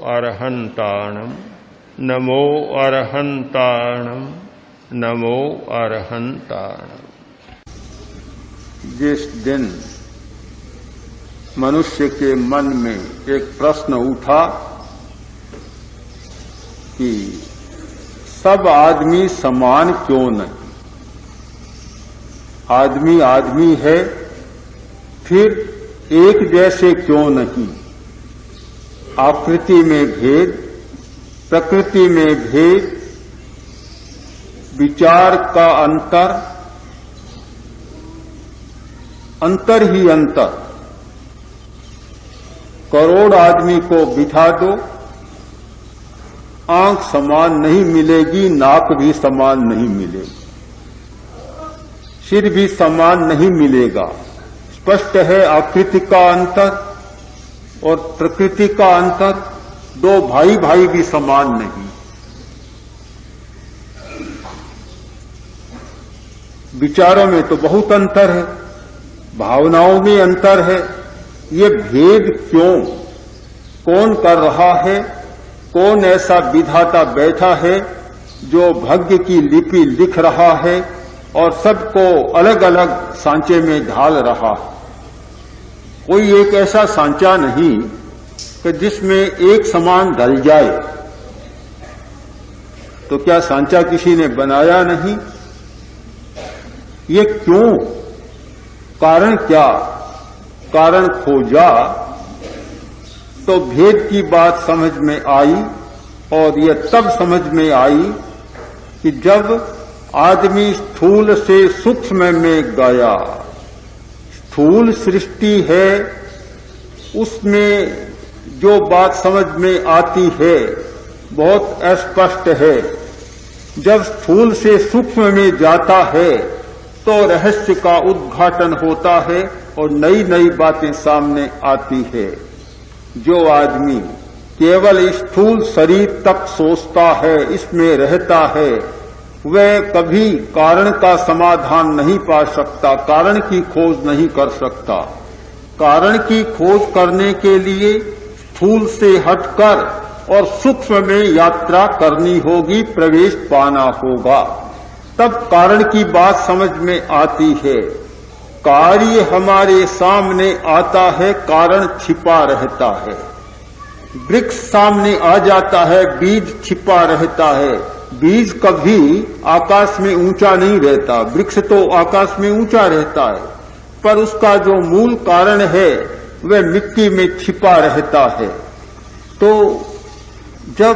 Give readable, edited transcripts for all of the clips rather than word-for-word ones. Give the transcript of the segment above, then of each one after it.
अरहन्ताणम् नमो अरहन्ताणम् नमो अरहन्ताणम्। जिस दिन मनुष्य के मन में एक प्रश्न उठा कि सब आदमी समान क्यों नहीं, आदमी आदमी है फिर एक जैसे क्यों नहीं, आकृति में भेद, प्रकृति में भेद, विचार का अंतर ही अंतर। करोड़ आदमी को बिठा दो, आंख समान नहीं मिलेगी, नाक भी समान नहीं मिलेगी, सिर भी समान नहीं मिलेगा। स्पष्ट है आकृति का अंतर और प्रकृति का अंतर। दो भाई भाई भी समान नहीं। विचारों में तो बहुत अंतर है, भावनाओं में अंतर है। ये भेद क्यों? कौन कर रहा है? कौन ऐसा विधाता बैठा है जो भाग्य की लिपि लिख रहा है और सबको अलग अलग सांचे में ढाल रहा है? कोई एक ऐसा सांचा नहीं कि जिसमें एक समान ढल जाए। तो क्या सांचा किसी ने बनाया नहीं? ये क्यों? कारण क्या? कारण खोजा तो भेद की बात समझ में आई, और यह तब समझ में आई कि जब आदमी स्थूल से सूक्ष्म में गया। स्थूल सृष्टि है, उसमें जो बात समझ में आती है बहुत स्पष्ट है। जब स्थूल से सूक्ष्म में जाता है तो रहस्य का उद्घाटन होता है और नई नई बातें सामने आती है। जो आदमी केवल स्थूल शरीर तक सोचता है, इसमें रहता है, वह कभी कारण का समाधान नहीं पा सकता, कारण की खोज नहीं कर सकता। कारण की खोज करने के लिए स्थूल से हटकर और सूक्ष्म में यात्रा करनी होगी, प्रवेश पाना होगा, तब कारण की बात समझ में आती है। कार्य हमारे सामने आता है, कारण छिपा रहता है। वृक्ष सामने आ जाता है, बीज छिपा रहता है। बीज कभी आकाश में ऊंचा नहीं रहता, वृक्ष तो आकाश में ऊंचा रहता है, पर उसका जो मूल कारण है वह मिट्टी में छिपा रहता है। तो जब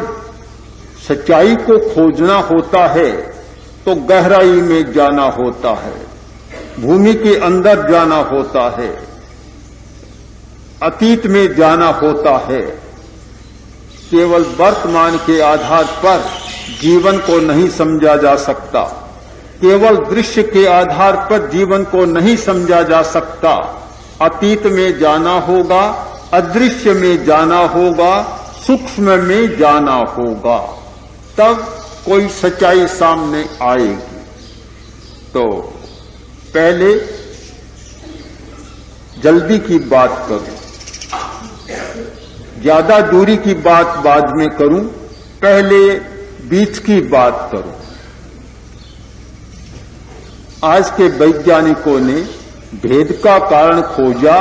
सच्चाई को खोजना होता है तो गहराई में जाना होता है, भूमि के अंदर जाना होता है, अतीत में जाना होता है। केवल वर्तमान के आधार पर जीवन को नहीं समझा जा सकता, केवल दृश्य के आधार पर जीवन को नहीं समझा जा सकता। अतीत में जाना होगा, अदृश्य में जाना होगा, सूक्ष्म में जाना होगा, तब कोई सच्चाई सामने आएगी। तो पहले जल्दी की बात करूं, ज्यादा दूरी की बात बाद में करूं, पहले बीच की बात करूं। आज के वैज्ञानिकों ने भेद का कारण खोजा,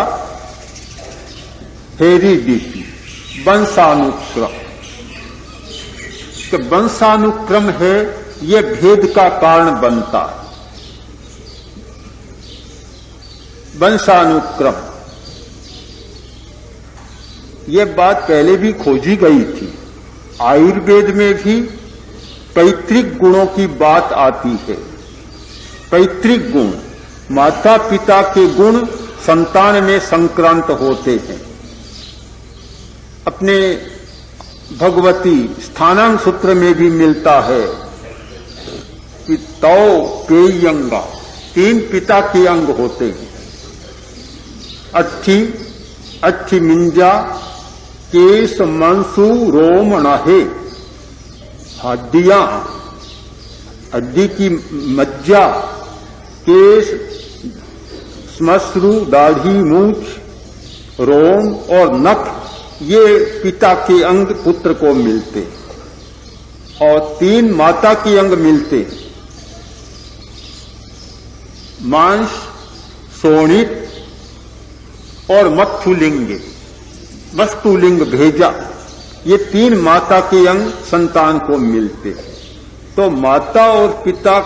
हेरिडिटी, वंशानुक्रम। कि वंशानुक्रम है, ये भेद का कारण बनता है। वंशानुक्रम, ये बात पहले भी खोजी गई थी। आयुर्वेद में भी पैतृक गुणों की बात आती है। पैतृक गुण, माता पिता के गुण संतान में संक्रांत होते हैं। अपने भगवती स्थानांग सूत्र में भी मिलता है कि तौ पेयंगा, 3 पिता के अंग होते हैं। अच्छी मिंजा, केश मंसु रोम नहे, हड्डियां, हड्डी की मज्जा, केश, श्मश्रु, दाढ़ी, मूछ, रोम और नख, ये पिता के अंग पुत्र को मिलते और 3 माता के अंग मिलते, मांस, शोणित और मत्थुलिंग, वस्तुलिंग भेजा, ये 3 माता के अंग संतान को मिलते। तो माता और पिता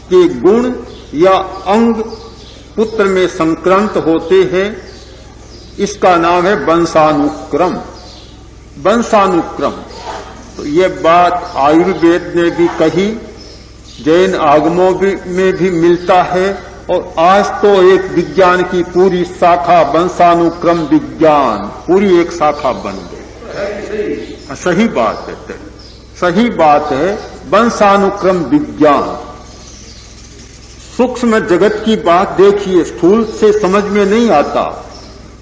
के गुण या अंग पुत्र में संक्रांत होते हैं, इसका नाम है वंशानुक्रम। वंशानुक्रम, तो ये बात आयुर्वेद ने भी कही, जैन आगमों में भी मिलता है, और आज तो एक विज्ञान की पूरी शाखा वंशानुक्रम विज्ञान, पूरी एक शाखा बन गई। सही बात है, सही बात है, वंशानुक्रम विज्ञान। सूक्ष्म जगत की बात देखिए, स्थूल से समझ में नहीं आता।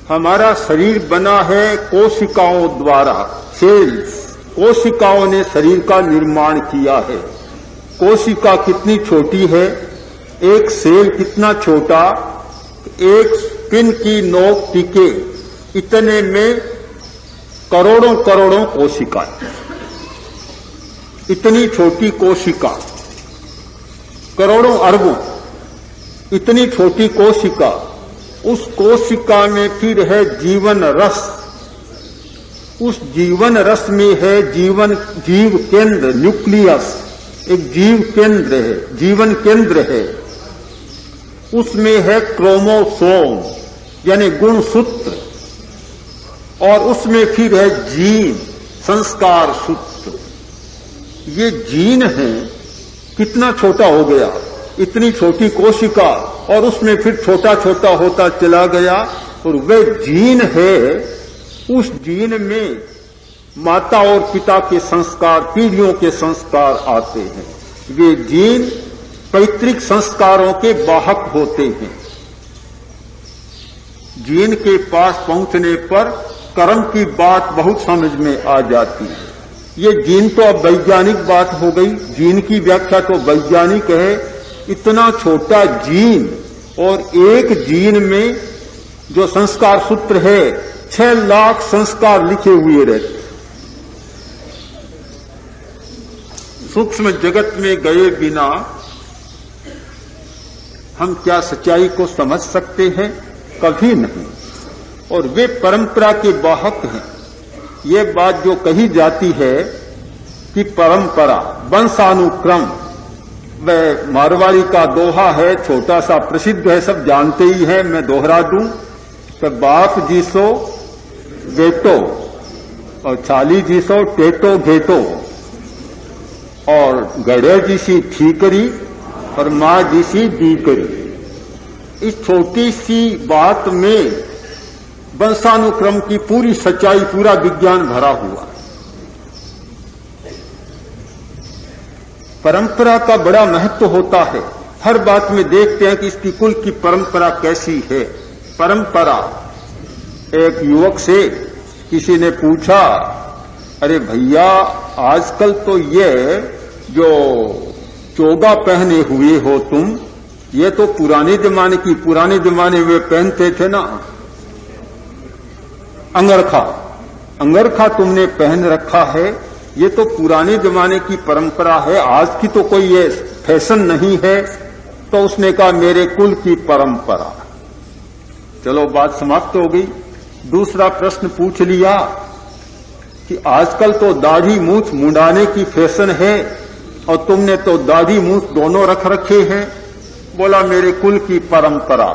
हमारा शरीर बना है कोशिकाओं द्वारा, सेल्स, कोशिकाओं ने शरीर का निर्माण किया है। कोशिका कितनी छोटी है, एक सेल कितना छोटा, एक पिन की नोक टिके इतने में करोड़ों करोड़ों कोशिका, इतनी छोटी कोशिका, करोड़ों अरबों, इतनी छोटी कोशिका, उस कोशिका में फिर है जीवन रस, उस जीवन रस में है जीव केंद्र, न्यूक्लियस, एक जीव केंद्र है, जीवन केंद्र है। उसमें है क्रोमोसोम यानी गुणसूत्र, और उसमें फिर है जीन, संस्कार सूत्र। ये जीन है, कितना छोटा हो गया, इतनी छोटी कोशिका, और उसमें फिर छोटा छोटा होता चला गया, और वे जीन है, उस जीन में माता और पिता के संस्कार, पीढ़ियों के संस्कार आते हैं। वे जीन पैतृक संस्कारों के वाहक होते हैं। जीन के पास पहुंचने पर कर्म की बात बहुत समझ में आ जाती है। ये जीन तो अब वैज्ञानिक बात हो गई, जीन की व्याख्या तो वैज्ञानिक है। इतना छोटा जीन, और एक जीन में जो संस्कार सूत्र है, 6 लाख संस्कार लिखे हुए रहते। सूक्ष्म जगत में गए बिना हम क्या सच्चाई को समझ सकते हैं? कभी नहीं। और वे परंपरा के वाहक हैं। ये बात जो कही जाती है कि परंपरा, वंशानुक्रम, वह मारवाड़ी का दोहा है, छोटा सा प्रसिद्ध है, सब जानते ही हैं, मैं दोहरा दूं तो बाप जी सो बेटो, और छाली जी सो टेटो घेटो, और गड़े जी सी ठीकरी और मां जी सी दीकरी। इस छोटी सी बात में वंशानुक्रम की पूरी सच्चाई, पूरा विज्ञान भरा हुआ। परंपरा का बड़ा महत्व होता है। हर बात में देखते हैं कि इसकी कुल की परंपरा कैसी है। परंपरा, एक युवक से किसी ने पूछा, अरे भैया आजकल तो ये जो चोगा पहने हुए हो तुम, ये तो पुराने जमाने की, पुराने जमाने में पहनते थे ना अंगरखा, अंगरखा तुमने पहन रखा है, ये तो पुराने जमाने की परंपरा है, आज की तो कोई ये फैशन नहीं है। तो उसने कहा मेरे कुल की परंपरा। चलो बात समाप्त हो गई। दूसरा प्रश्न पूछ लिया कि आजकल तो दाढ़ी मूंछ मुंडाने की फैशन है और तुमने तो दाढ़ी मूंछ दोनों रख रखे हैं। बोला मेरे कुल की परंपरा।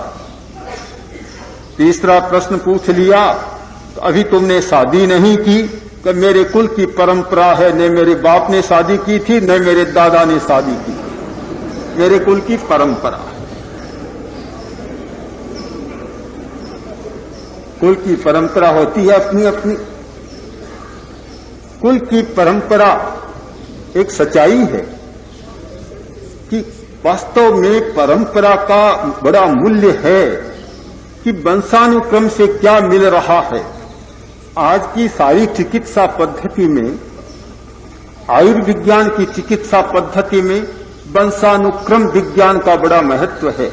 तीसरा प्रश्न पूछ लिया, तो अभी तुमने शादी नहीं की, कि मेरे कुल की परंपरा है, न मेरे बाप ने शादी की थी न मेरे दादा ने शादी की, मेरे कुल की परंपरा। कुल की परंपरा होती है अपनी अपनी। कुल की परंपरा एक सच्चाई है कि वास्तव में परंपरा का बड़ा मूल्य है कि वंशानुक्रम से क्या मिल रहा है। आज की सारी चिकित्सा पद्धति में, आयुर्विज्ञान की चिकित्सा पद्धति में वंशानुक्रम विज्ञान का बड़ा महत्व है।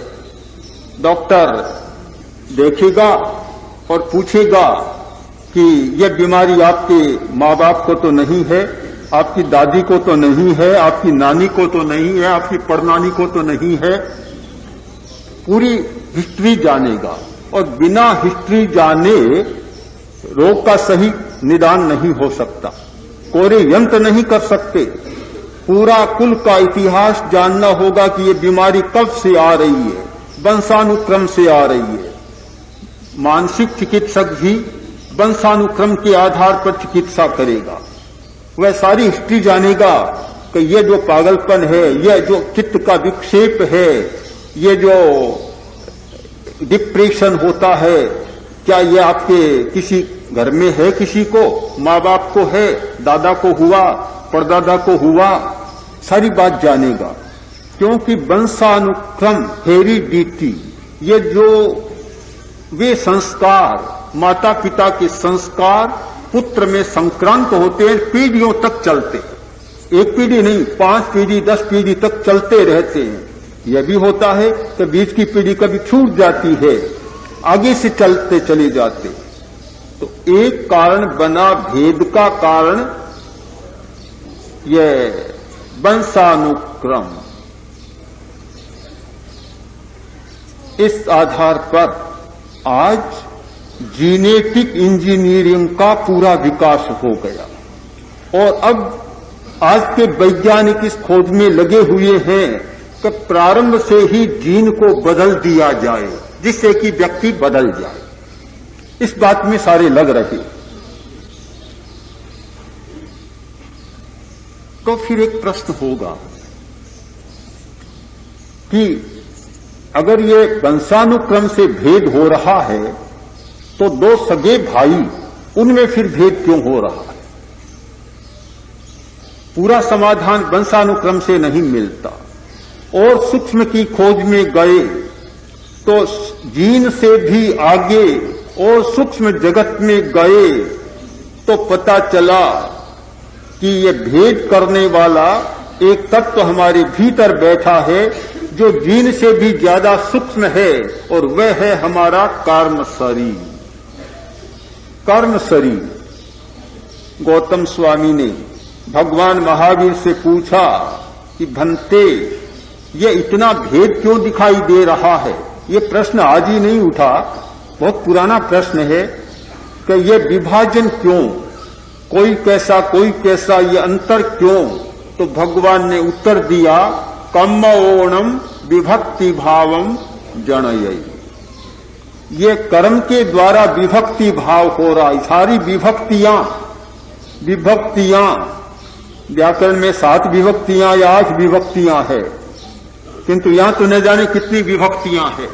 डॉक्टर देखेगा और पूछेगा कि यह बीमारी आपके माँ बाप को तो नहीं है, आपकी दादी को तो नहीं है, आपकी नानी को तो नहीं है, आपकी परनानी को तो नहीं है। पूरी हिस्ट्री जानेगा और बिना हिस्ट्री जाने रोग का सही निदान नहीं हो सकता, कोरे यंत्र नहीं कर सकते। पूरा कुल का इतिहास जानना होगा कि ये बीमारी कब से आ रही है, वंशानुक्रम से आ रही है। मानसिक चिकित्सक भी वंशानुक्रम के आधार पर चिकित्सा करेगा। वह सारी हिस्ट्री जानेगा कि ये जो पागलपन है, यह जो चित्त का विक्षेप है, ये जो डिप्रेशन होता है, क्या ये आपके किसी घर में है, किसी को, माँ बाप को है, दादा को हुआ, परदादा को हुआ, सारी बात जानेगा। क्योंकि वंशानुक्रम, हेरिडिटी, ये जो वे संस्कार, माता पिता के संस्कार पुत्र में संक्रांत होते हैं, पीढ़ियों तक चलते हैं। एक पीढ़ी नहीं, 5 पीढ़ी 10 पीढ़ी तक चलते रहते हैं। यह भी होता है कि बीच की पीढ़ी कभी छूट जाती है, आगे से चलते चले जाते। तो एक कारण बना भेद का कारण यह वंशानुक्रम। इस आधार पर आज जीनेटिक इंजीनियरिंग का पूरा विकास हो गया और अब आज के वैज्ञानिक इस खोज में लगे हुए हैं कि प्रारंभ से ही जीन को बदल दिया जाए जिससे कि व्यक्ति बदल जाए। इस बात में सारे लग रहे। तो फिर एक प्रश्न होगा कि अगर ये वंशानुक्रम से भेद हो रहा है तो 2 सगे भाई, उनमें फिर भेद क्यों हो रहा है? पूरा समाधान वंशानुक्रम से नहीं मिलता। और सूक्ष्म की खोज में गए तो जीन से भी आगे और सूक्ष्म जगत में गए तो पता चला कि ये भेद करने वाला एक तत्व हमारे भीतर बैठा है जो जीन से भी ज्यादा सूक्ष्म है, और वह है हमारा कर्म शरीर। कर्म शरीर। गौतम स्वामी ने भगवान महावीर से पूछा कि भंते, ये इतना भेद क्यों दिखाई दे रहा है? ये प्रश्न आज ही नहीं उठा, बहुत पुराना प्रश्न है कि ये विभाजन क्यों, कोई कैसा कोई कैसा, ये अंतर क्यों? तो भगवान ने उत्तर दिया, कर्मोणम विभक्ति भावम जनयति। ये कर्म के द्वारा विभक्ति भाव हो रहा है। सारी विभक्तियां व्याकरण में 7 विभक्तियां या 8 विभक्तियां है, किंतु यहां तो न जाने कितनी विभक्तियां हैं।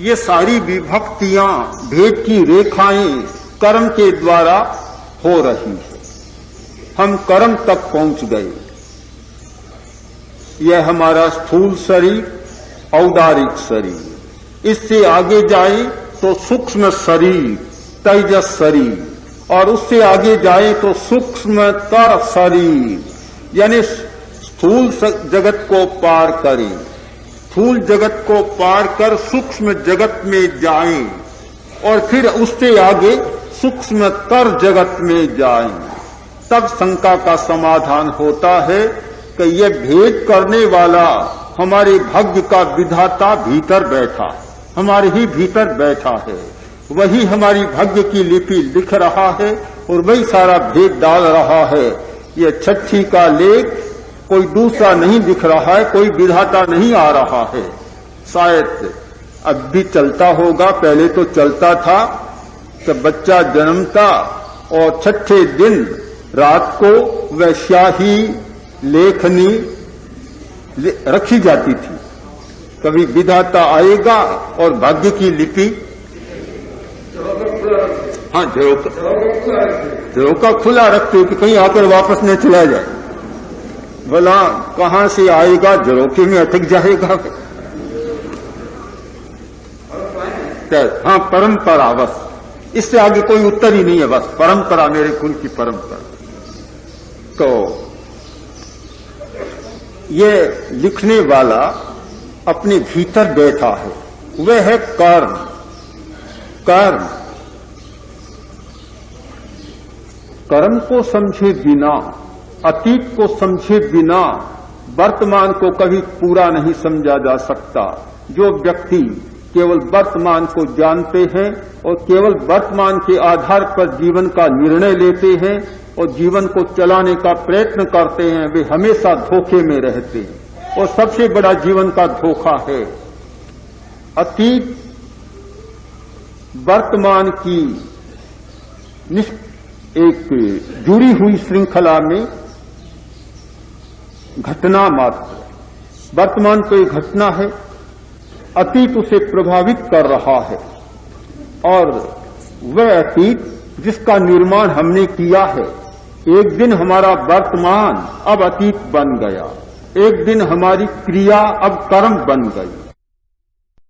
ये सारी विभक्तियां, भेद की रेखाएं कर्म के द्वारा हो रही है। हम कर्म तक पहुंच गए। यह हमारा स्थूल शरीर, औदारिक शरीर। इससे आगे जाए तो सूक्ष्म शरीर, तेजस शरीर, और उससे आगे जाए तो सूक्ष्मतर शरीर, यानी स्थूल जगत को पार करें, स्थूल जगत को पार कर सूक्ष्म जगत में जाएं, और फिर उससे आगे सूक्ष्मतर जगत में जाएं। तब शंका का समाधान होता है कि यह भेद करने वाला हमारे भाग्य का विधाता भीतर बैठा, हमारे ही भीतर बैठा है। वही हमारी भाग्य की लिपि लिख रहा है और वही सारा भेद डाल रहा है। ये 6 का लेख कोई दूसरा नहीं दिख रहा है, कोई विधाता नहीं आ रहा है। शायद अब भी चलता होगा, पहले तो चलता था कि बच्चा जन्मता और 6 दिन रात को वह स्याही लेखनी रखी जाती थी। कभी विधाता आएगा और भाग्य की लिपि, हाँ, झरोका खुला रखते कि कहीं आकर वापस न चला जाए। भला कहां से आएगा, झरोके में अटक जाएगा। हाँ, परंपरा, बस इससे आगे कोई उत्तर ही नहीं है। बस परंपरा, मेरे कुल की परंपरा। तो ये लिखने वाला अपने भीतर बैठा है, वह है कर्म। कर्म कर्म को समझे बिना, अतीत को समझे बिना वर्तमान को कभी पूरा नहीं समझा जा सकता। जो व्यक्ति केवल वर्तमान को जानते हैं और केवल वर्तमान के आधार पर जीवन का निर्णय लेते हैं और जीवन को चलाने का प्रयत्न करते हैं, वे हमेशा धोखे में रहते हैं। और सबसे बड़ा जीवन का धोखा है अतीत वर्तमान की एक जुड़ी हुई श्रृंखला में घटना मात्र। वर्तमान तो एक घटना है, अतीत उसे प्रभावित कर रहा है और वह अतीत जिसका निर्माण हमने किया है, एक दिन हमारा वर्तमान अब अतीत बन गया, एक दिन हमारी क्रिया अब कर्म बन गई।